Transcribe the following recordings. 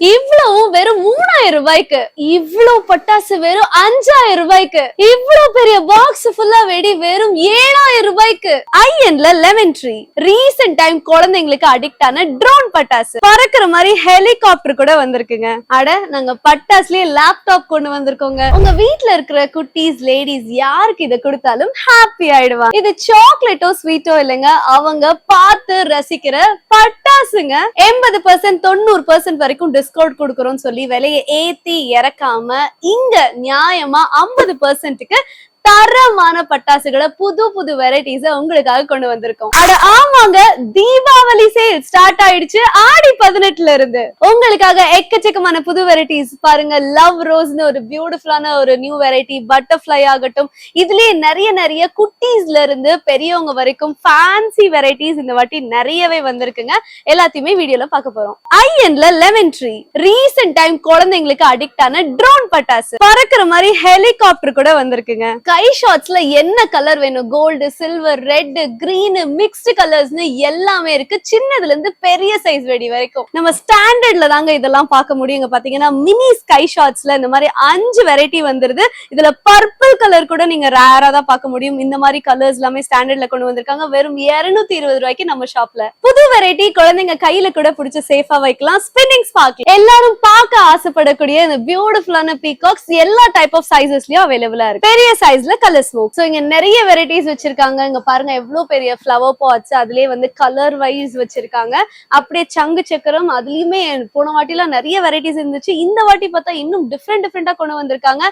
இவ்வளவு வெறும் 3000 ரூபாய்க்கு, இவ்வளவு பட்டாசு வெறும் 5000 ரூபாய்க்கு, இவ்வளவு பெரிய பாக்ஸ் ஃபுல்லா வெடி வெறும் 7000 ரூபாய்க்கு. ஐஎன்ல லெமன் ட்ரீ ரீசென்ட் டைம் குழந்தைங்களுக்கு அடிக்ட் ஆன ட்ரோன் பட்டாசு, பறக்குற மாதிரி ஹெலிகாப்டர் கூட வந்திருக்குங்க. அட நாங்க பட்டாசுலயே லேப்டாப் கொண்டு வந்திருக்கோங்க. உங்க வீட்ல இருக்கிற குட்டீஸ் லேடிஸ் யாருக்கு இதை கொடுத்தாலும் ஹாப்பி ஆயிடுவாங்க. இது சாக்லேட்டோ ஸ்வீட்டோ இல்லைங்க, அவங்க பார்த்து ரசிக்கிற பட்டாசுங்க. 80% 90% வரைக்கும் டிஸ்கவுண்ட் கொடுக்கறோம்னு சொல்லி விலையை ஏத்தி இறக்காம இங்க நியாயமா 50%க்கு தரமான பட்டாசுகளை புது புது வெரைட்டிஸ் உங்களுக்காக கொண்டு வந்திருக்கோம். அட ஆமாங்க, தீபாவளி சேல் ஸ்டார்ட் ஆயிடுச்சு ஆடி 18ல இருந்து. உங்களுக்காக எக்கச்சக்கமான புது வெரைட்டிஸ் பாருங்க. லவ் ரோஸ்னு ஒரு பியூட்டிஃபுல்லான ஒரு நியூ வெரைட்டி, பட்டர்ஃபிளை ஆகட்டும், இதுலயே நிறைய குட்டீஸ்ல இருந்து பெரியவங்க வரைக்கும் ஃபேன்சி வெரைட்டிஸ் இந்த வாட்டி நிறையவே வந்திருக்குங்க. எல்லாத்தையுமே வீடியோல பார்க்க போறோம். ஐஎன்ல லெமன் ட்ரீ ரீசென்ட் டைம் குழந்தைங்களுக்கு அடிக்ட் ஆன ட்ரோன் பட்டாசு, பறக்குற மாதிரி ஹெலிகாப்டர் கூட வந்திருக்குங்க. கை ஷாட்ஸ்ல என்ன கலர் வேணும், gold, silver, red, green, mixed கலர்ஸ்னு எல்லாமே இருக்கு. சின்னதுல இருந்து பெரிய சைஸ் வெடி வரைக்கும் நம்ம ஸ்டாண்டர்ட்ல தாங்க இதெல்லாம் பார்க்க முடியுங்க. பாத்தீங்கன்னா மினி ஸ்கை ஷாட்ஸ்ல இந்த மாதிரி 5 வெரைட்டி வந்துருது. இதுல பர்பிள் கலர் கூட நீங்க ரேரா தான் பார்க்க முடியும். இந்த மாதிரி கலர்ஸ் எல்லாமே ஸ்டாண்டர்ட்ல கொண்டு வந்திருக்காங்க. வெறும் 220 ரூபாய்க்கு நம்ம ஷாப்ல. புது வெரைட்டி குழந்தைங்க கையில கூட பிடிச்ச சேஃபா வைக்கலாம். ஸ்பின்னிங் ஸ்பார்க், எல்லாரும் பார்க்க ஆசைப்படக்கூடிய இந்த பியூட்டிஃபுல்லான பீகாக்ஸ் எல்லா டைப் ஆஃப் சைசஸ்லயும் அவைலபிளா இருக்கு. பெரிய சைஸ்ல கலர் ஸ்மோக். சோ இங்க நிறைய வெரைட்டிஸ் வச்சிருக்காங்க. இங்க பாருங்க எவ்வளவு பெரிய ஃப்ளவர் பாட்ஸ், அதுலயே வந்து கலர் வைஸ் வச்சிருக்காங்க. அப்படியே சங்கு சக்கரம், அதுலயுமே போன வாட்டிலாம் நிறைய வெரைட்டிஸ் இருந்துச்சு. இந்த வாட்டி பார்த்தா இன்னும் டிஃப்ரெண்டா கொண்டு வந்திருக்காங்க.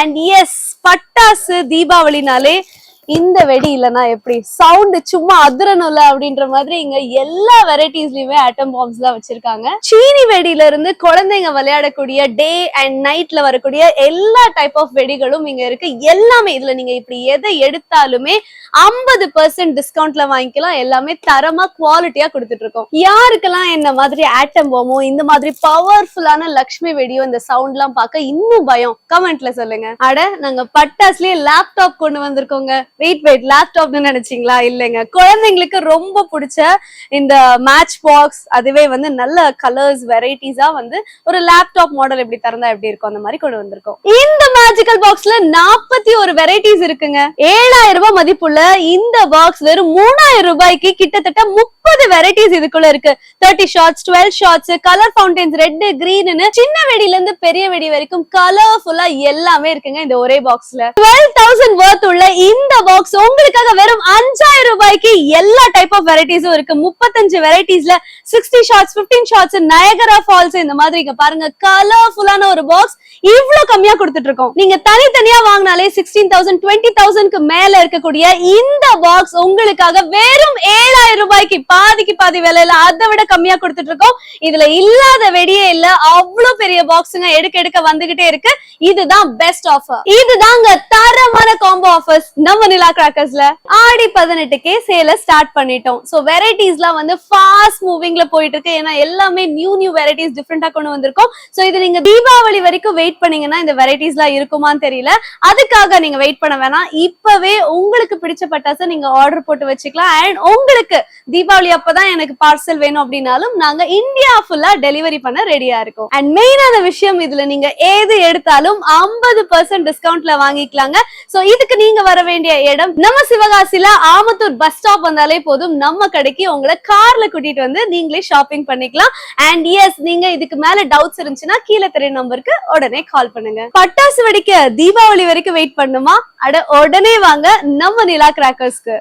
அண்ட் எஸ், பட்டாசு தீபாவளினாலே இந்த வெடி இல்லைன்னா எப்படி, சவுண்ட் சும்மா அதிரணும்ல அப்படின்ற மாதிரி இங்க எல்லா வெரைட்டிஸ்லயுமே ஆட்டம் பாம்ஸ் தான் வச்சிருக்காங்க. சீனி வெடியில இருந்து குழந்தைங்க விளையாடக்கூடிய டே அண்ட் நைட்ல வரக்கூடிய எல்லா டைப் ஆஃப் வெடிகளும் இங்க இருக்கு. எல்லாமே இதுல நீங்க இப்படி எதை எடுத்தாலுமே 50% டிஸ்கவுண்ட்ல வாங்கிக்கலாம். எல்லாமே தரமா குவாலிட்டியா கொடுத்துட்டு இருக்கோம். யாருக்கெல்லாம் என்ன மாதிரி ஆட்டம் பாமோ இந்த மாதிரி பவர்ஃபுல்லான லக்ஷ்மி வெடியோ இந்த சவுண்ட் எல்லாம் பார்க்க இன்னும் பயம், கமெண்ட்ல சொல்லுங்க. அட நாங்க பட்டாசுலயே லேப்டாப் கொண்டு வந்திருக்கோங்க. வெயிட் லேப்டாப்னு நினைச்சீங்களா? இல்லைங்க, குழந்தைங்களுக்கு ரொம்ப பிடிச்ச இந்த மேட்ச் பாக்ஸ், அதுவே வந்து நல்ல கலர்ஸ் வெரைட்டிஸா வந்து ஒரு லேப்டாப் மாடல் எப்படி திறந்தா எப்படி இருக்கும் அந்த மாதிரி கொண்டு வந்திருக்கோம். இந்த மேஜிக்கல் பாக்ஸ்ல 41 வெரைட்டிஸ் இருக்குங்க. 7000 ரூபாய் மதிப்புள்ள இந்த பாக்ஸ் வெறும் 3000 ரூபாய்க்கு கிட்டத்தட்ட 30 வெரைட்டிஸ் இதுக்குள்ள இருக்கு. 30 shots, 12 shots, colour fountains, red, கிரீன்னு சின்ன வெடியில இருந்து பெரிய வெடி வரைக்கும் கலர்ஃபுல்லா எல்லாமே இருக்குங்க இந்த ஒரே பாக்ஸ்ல. 12,000 வர்த் உள்ள இந்த பாக்ஸ் உங்களுக்காக வெறும் 5000 ரூபாய்க்கு எல்லா டைப் ஆஃப் வெரைட்டிஸும் இருக்கு. 35 வெரைட்டிஸ்ல 60 ஷார்ட்ஸ், 15 ஷார்ட்ஸ், நயகரா ஃபால்ஸ், இந்த மாதிரி இங்க பாருங்க கலர்ஃபுல்லான ஒரு பாக்ஸ் இவ்ளோ கம்மியா கொடுத்துட்டு இருக்கோம். நீங்க தனித்தனியா வாங்கினாலே 16,000 20,000க்கு மேல இருக்கக்கூடிய இந்த பாக்ஸ் உங்களுக்காக வெறும் 7000 ரூபாய்க்கு பாதிக்கு பாதி விலையில அதை விட கம்மியா கொடுத்துட்டு இருக்கோம். இதுல இல்லாத வெடியே இல்ல, அவ்வளவு பெரிய பாக்ஸுங்க எடுக்க வந்துகிட்டே இருக்கு. இதுதான் பெஸ்ட் ஆஃபர். இதுதாங்க தரமான காம்போ ஆஃபர்ஸ் நம்ம நிலா கிராக்கர்ஸ்ல. ஆடி 18க்கே சேல ஸ்டார்ட் பண்ணிட்டோம். சோ வெரைட்டிஸ்லாம் வந்து ஃபாஸ்ட் மூவிங்ல போயிட்டு இருக்கு. ஏன்னா எல்லாமே நியூ வெரைட்டிஸ் டிஃப்ரெண்டா கொண்டு வந்திருக்கோம். சோ இது நீங்க தீபாவளி வரைக்கும் வெயிட் பண்ணீங்கன்னா இந்த வெரைட்டிஸ்லாம் இருக்குமான்னு தெரியல. அதுக்காக நீங்க வெயிட் பண்ண வேணாம். இப்பவே உங்களுக்கு பிடிச்ச பட்டாசை நீங்க ஆர்டர் போட்டு வச்சுக்கலாம். அண்ட் உங்களுக்கு தீபாவளி அப்பதான் எனக்கு பார்சல் வேணும் அப்படின்னாலும் நாங்க இந்தியா ஃபுல்லா டெலிவரி பண்ண ரெடியா இருக்கோம். அண்ட் மெயினான விஷயம், இதுல நீங்க ஏது எடுத்தாலும் 50% டிஸ்கவுண்ட்ல வாங்கிக்கலாங்க. சோ இதுக்கு நீங்க வர வேண்டிய இடம் நம்ம சிவகாசில ஆமத்தூர் பஸ் ஸ்டாப் வந்தாலே போதும். நம்ம கடைக்கு உங்களை கார்ல கூட்டிட்டு வந்து நீங்களே ஷாப்பிங் பண்ணிக்கலாம். அண்ட் எஸ், நீங்க இதுக்கு மேல டவுட்ஸ் இருந்துச்சுன்னா கீழே தெரிய நம்பருக்கு உடனே கால் பண்ணுங்க. பட்டாசு வெடிக்க தீபாவளி வரைக்கும் வெயிட் பண்ணுமா? அட உடனே வாங்க நம்ம நிலா கிராக்கர்ஸ்க்கு.